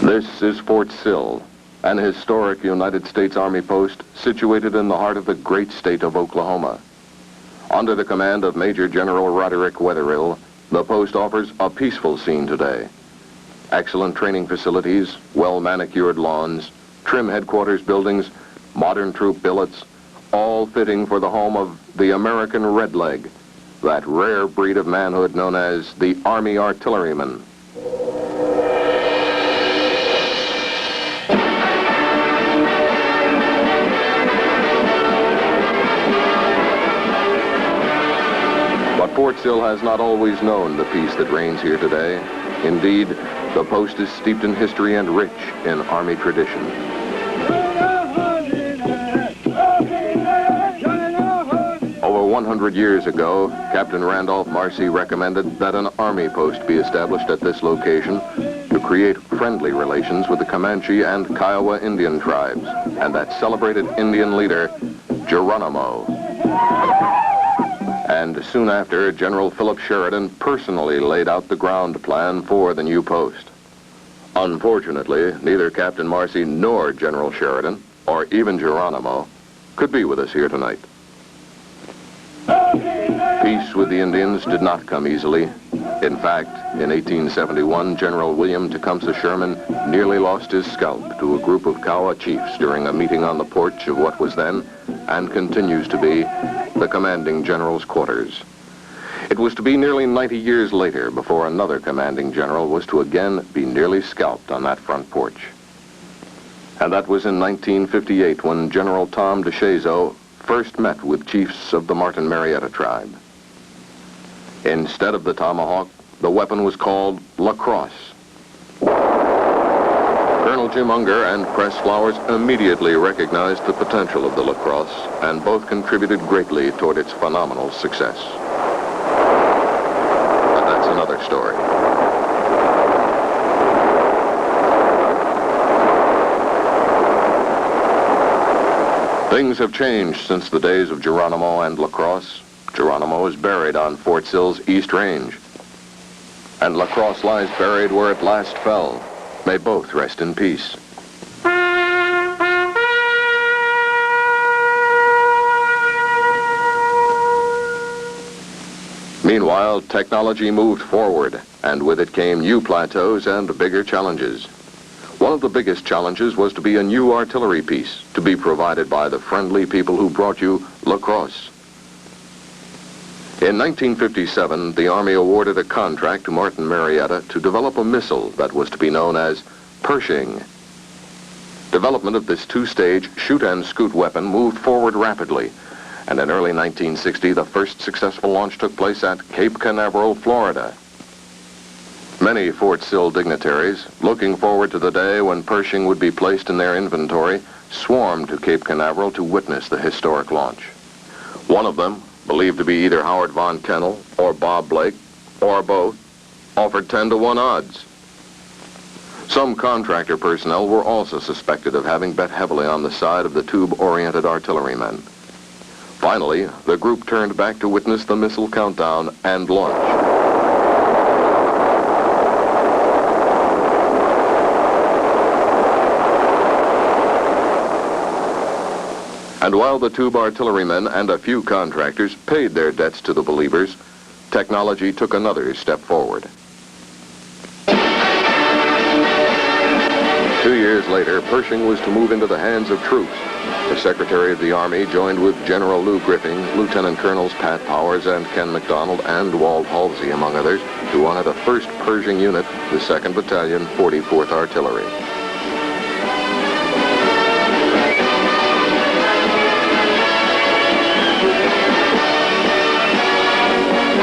This is Fort Sill, an historic United States Army post situated in the heart of the great state of Oklahoma. Under the command of Major General Roderick Wetherill, the post offers a peaceful scene today. Excellent training facilities, well-manicured lawns, trim headquarters buildings, modern troop billets, all fitting for the home of the American redleg, that rare breed of manhood known as the Army Artilleryman. But Fort Sill has not always known the peace that reigns here today. Indeed, the post is steeped in history and rich in Army tradition. Over 100 years ago, Captain Randolph Marcy recommended that an Army post be established at this location to create friendly relations with the Comanche and Kiowa Indian tribes and that celebrated Indian leader, Geronimo. And soon after, General Philip Sheridan personally laid out the ground plan for the new post. Unfortunately, neither Captain Marcy nor General Sheridan, or even Geronimo, could be with us here tonight. Peace with the Indians did not come easily. In fact, in 1871, General William Tecumseh Sherman nearly lost his scalp to a group of Kiowa chiefs during a meeting on the porch of what was then, and continues to be, the commanding general's quarters. It was to be nearly 90 years later before another commanding general was to again be nearly scalped on that front porch. And that was in 1958 when General Tom DeShazo first met with chiefs of the Martin Marietta tribe. Instead of the tomahawk, the weapon was called lacrosse. Colonel Jim Unger and Press Flowers immediately recognized the potential of the lacrosse, and both contributed greatly toward its phenomenal success. But that's another story. Things have changed since the days of Geronimo and lacrosse. Geronimo is buried on Fort Sill's East Range, and lacrosse lies buried where it last fell. May both rest in peace. Meanwhile, technology moved forward, and with it came new plateaus and bigger challenges. One of the biggest challenges was to be a new artillery piece to be provided by the friendly people who brought you lacrosse. In 1957, the Army awarded a contract to Martin Marietta to develop a missile that was to be known as Pershing. Development of this two-stage shoot-and-scoot weapon moved forward rapidly, and in early 1960, the first successful launch took place at Cape Canaveral, Florida. Many Fort Sill dignitaries, looking forward to the day when Pershing would be placed in their inventory, swarmed to Cape Canaveral to witness the historic launch. One of them, believed to be either Howard Von Kennel or Bob Blake, or both, offered 10-to-1 odds. Some contractor personnel were also suspected of having bet heavily on the side of the tube-oriented artillerymen. Finally, the group turned back to witness the missile countdown and launch. And while the tube artillerymen and a few contractors paid their debts to the believers, technology took another step forward. 2 years later, Pershing was to move into the hands of troops. The Secretary of the Army joined with General Lou Griffing, Lieutenant Colonels Pat Powers and Ken McDonald, and Walt Halsey, among others, to honor the 1st Pershing Unit, the 2nd Battalion, 44th Artillery.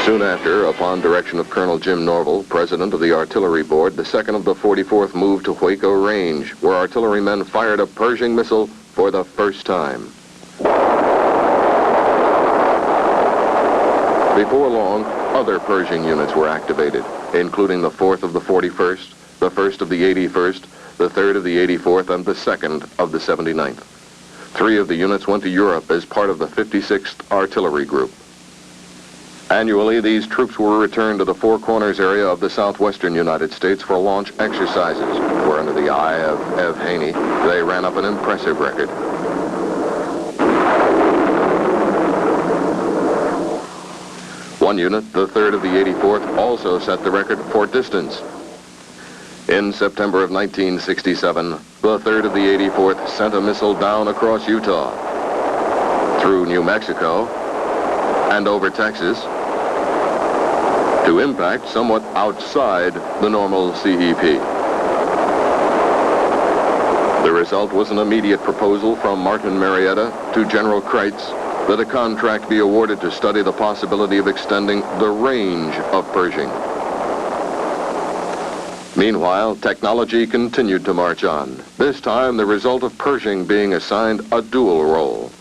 Soon after, upon direction of Colonel Jim Norval, President of the Artillery Board, the 2nd of the 44th moved to Waco Range, where artillerymen fired a Pershing missile for the first time. Before long, other Pershing units were activated, including the 4th of the 41st, the 1st of the 81st, the 3rd of the 84th, and the 2nd of the 79th. 3 of the units went to Europe as part of the 56th Artillery Group. Annually, these troops were returned to the Four Corners area of the southwestern United States for launch exercises, where under the the eye of Ev Haney, they ran up an impressive record. One unit, the 3rd of the 84th, also set the record for distance. In September of 1967, the 3rd of the 84th sent a missile down across Utah, through New Mexico, and over Texas, to impact somewhat outside the normal CEP. The result was an immediate proposal from Martin Marietta to General Kreitz that a contract be awarded to study the possibility of extending the range of Pershing. Meanwhile, technology continued to march on, this time the result of Pershing being assigned a dual role.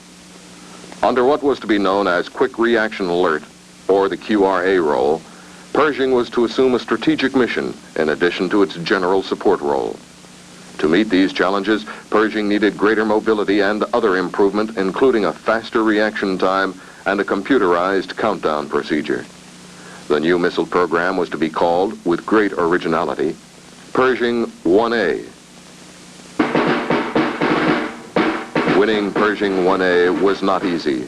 Under what was to be known as Quick Reaction Alert, or the QRA role, Pershing was to assume a strategic mission in addition to its general support role. To meet these challenges, Pershing needed greater mobility and other improvement, including a faster reaction time and a computerized countdown procedure. The new missile program was to be called, with great originality, Pershing 1A. Winning Pershing 1A was not easy.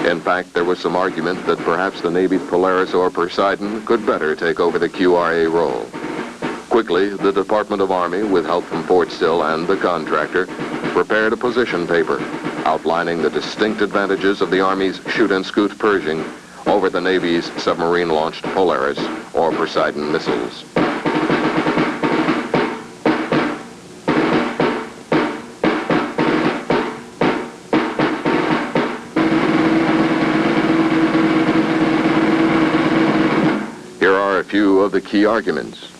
In fact, there was some argument that perhaps the Navy's Polaris or Poseidon could better take over the QRA role. Quickly, the Department of Army, with help from Fort Sill and the contractor, prepared a position paper outlining the distinct advantages of the Army's shoot-and-scoot Pershing over the Navy's submarine-launched Polaris or Poseidon missiles. Here are a few of the key arguments.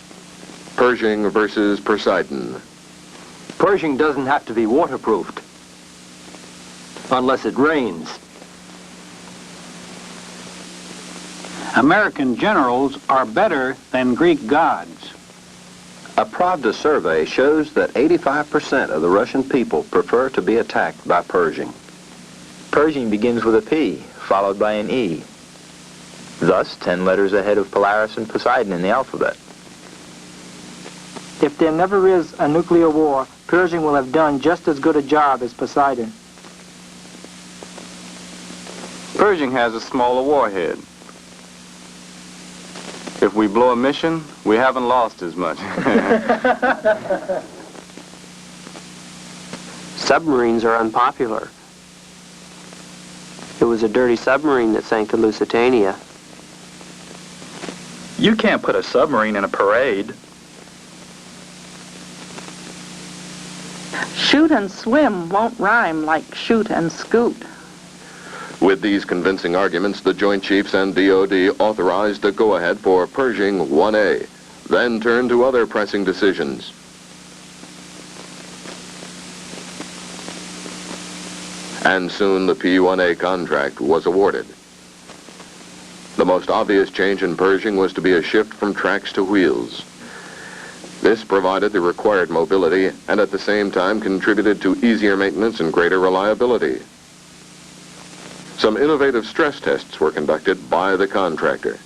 Pershing versus Poseidon. Pershing doesn't have to be waterproofed unless it rains. American generals are better than Greek gods. A Pravda survey shows that 85% of the Russian people prefer to be attacked by Pershing. Pershing begins with a P, followed by an E. Thus, 10 letters ahead of Polaris and Poseidon in the alphabet. If there never is a nuclear war, Pershing will have done just as good a job as Poseidon. Pershing has a smaller warhead. If we blow a mission, we haven't lost as much. Submarines are unpopular. It was a dirty submarine that sank the Lusitania. You can't put a submarine in a parade. Shoot and swim won't rhyme like shoot and scoot. With these convincing arguments, the Joint Chiefs and DOD authorized a go-ahead for Pershing 1A, then turned to other pressing decisions. And soon the P-1A contract was awarded. The most obvious change in Pershing was to be a shift from tracks to wheels. This provided the required mobility and at the same time contributed to easier maintenance and greater reliability. Some innovative stress tests were conducted by the contractor.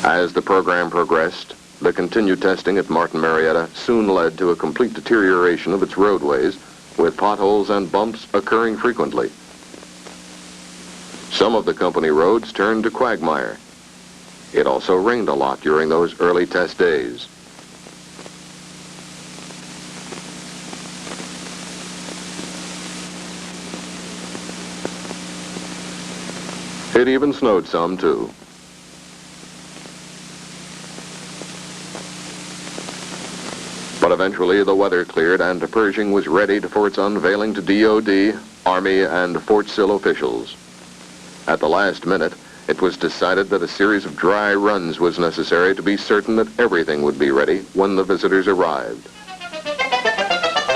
As the program progressed, the continued testing at Martin Marietta soon led to a complete deterioration of its roadways, with potholes and bumps occurring frequently. Some of the company roads turned to quagmire. It also rained a lot during those early test days. It even snowed some, too. But eventually the weather cleared and Pershing was ready for its unveiling to DOD, Army, and Fort Sill officials. At the last minute, it was decided that a series of dry runs was necessary to be certain that everything would be ready when the visitors arrived.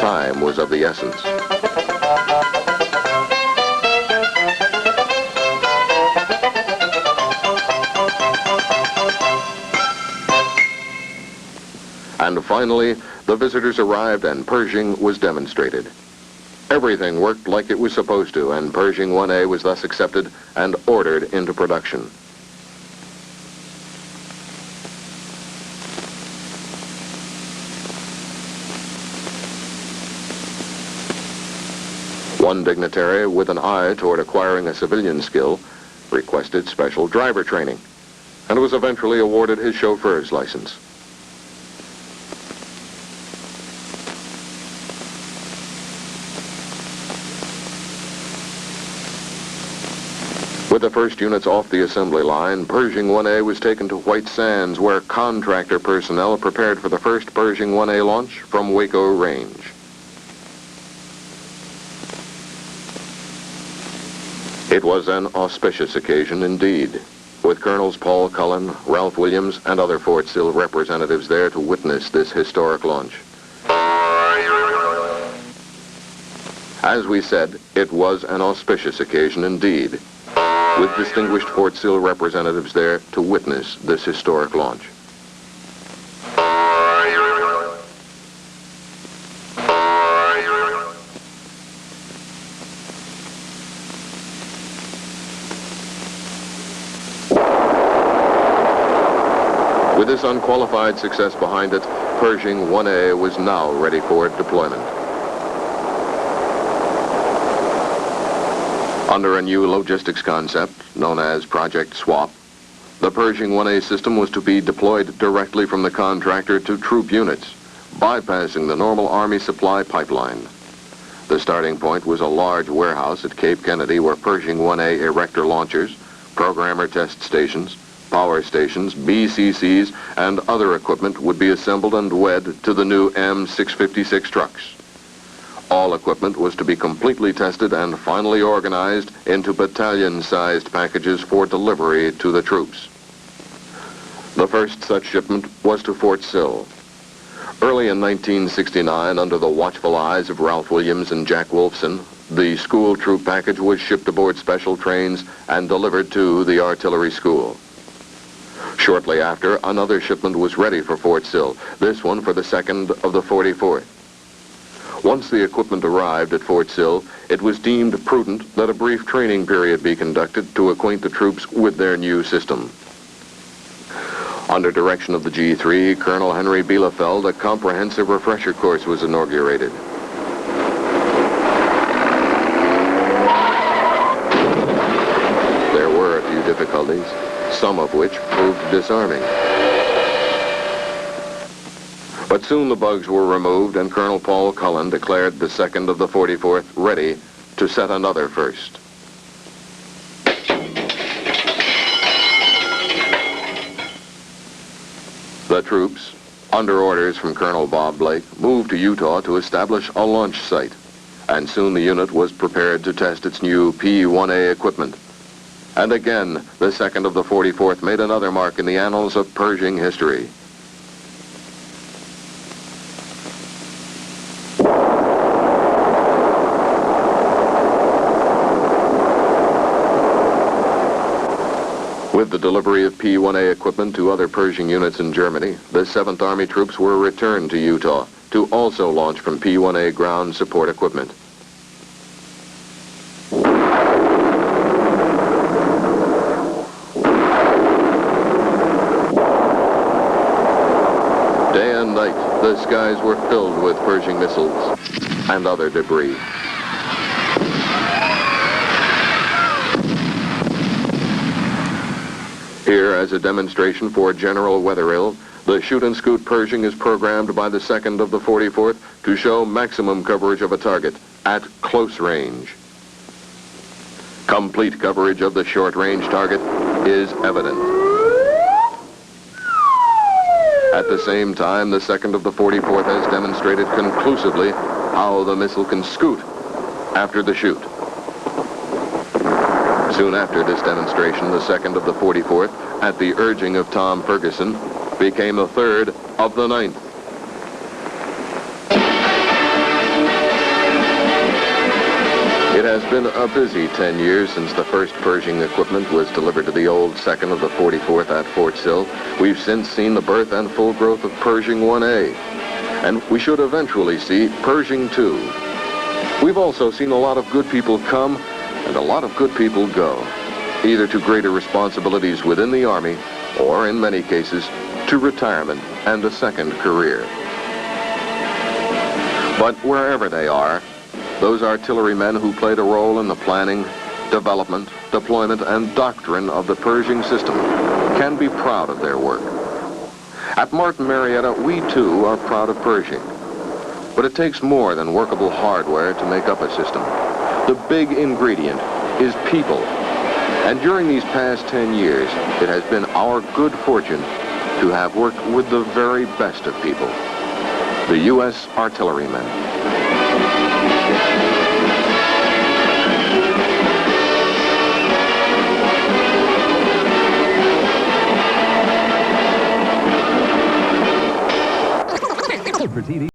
Time was of the essence. And finally, the visitors arrived and Pershing was demonstrated. Everything worked like it was supposed to, and Pershing 1A was thus accepted and ordered into production. One dignitary, with an eye toward acquiring a civilian skill, requested special driver training and was eventually awarded his chauffeur's license. With the first units off the assembly line, Pershing 1A was taken to White Sands, where contractor personnel prepared for the first Pershing 1A launch from Waco Range. It was an auspicious occasion indeed, with Colonels Paul Cullen, Ralph Williams, and other Fort Sill representatives there to witness this historic launch. As we said, it was an auspicious occasion indeed, with distinguished Fort Sill representatives there to witness this historic launch. With this unqualified success behind it, Pershing 1A was now ready for deployment. Under a new logistics concept known as Project Swap, the Pershing 1A system was to be deployed directly from the contractor to troop units, bypassing the normal Army supply pipeline. The starting point was a large warehouse at Cape Kennedy where Pershing 1A erector launchers, programmer test stations, power stations, BCCs, and other equipment would be assembled and wed to the new M656 trucks. All equipment was to be completely tested and finally organized into battalion-sized packages for delivery to the troops. The first such shipment was to Fort Sill. Early in 1969, under the watchful eyes of Ralph Williams and Jack Wolfson, the school troop package was shipped aboard special trains and delivered to the artillery school. Shortly after, another shipment was ready for Fort Sill, this one for the 2nd of the 44th. Once the equipment arrived at Fort Sill, it was deemed prudent that a brief training period be conducted to acquaint the troops with their new system. Under direction of the G3, Colonel Henry Bielefeld, a comprehensive refresher course was inaugurated. There were a few difficulties, some of which proved disarming. But soon the bugs were removed and Colonel Paul Cullen declared the 2nd of the 44th ready to set another first. The troops, under orders from Colonel Bob Blake, moved to Utah to establish a launch site, and soon the unit was prepared to test its new P-1A equipment. And again, the 2nd of the 44th made another mark in the annals of Pershing history. With the delivery of P-1A equipment to other Pershing units in Germany, the 7th Army troops were returned to Utah to also launch from P-1A ground support equipment. Day and night, the skies were filled with Pershing missiles and other debris. Here, as a demonstration for General Wetherill, the shoot-and-scoot Pershing is programmed by the 2nd of the 44th to show maximum coverage of a target at close range. Complete coverage of the short-range target is evident. At the same time, the 2nd of the 44th has demonstrated conclusively how the missile can scoot after the shoot. Soon after this demonstration, the 2nd of the 44th, at the urging of Tom Ferguson, became the 3rd of the 9th. It has been a busy 10 years since the first Pershing equipment was delivered to the old 2nd of the 44th at Fort Sill. We've since seen the birth and full growth of Pershing 1A, and we should eventually see Pershing 2. We've also seen a lot of good people come and a lot of good people go, either to greater responsibilities within the Army or, in many cases, to retirement and a second career. But wherever they are, Those artillerymen who played a role in the planning, development, deployment, and doctrine of the Pershing system can be proud of their work. At Martin Marietta, we too are proud of Pershing. But it takes more than workable hardware to make up a system. The big ingredient is people. And during these past 10 years, it has been our good fortune to have worked with the very best of people, the U.S. artillerymen. For TV.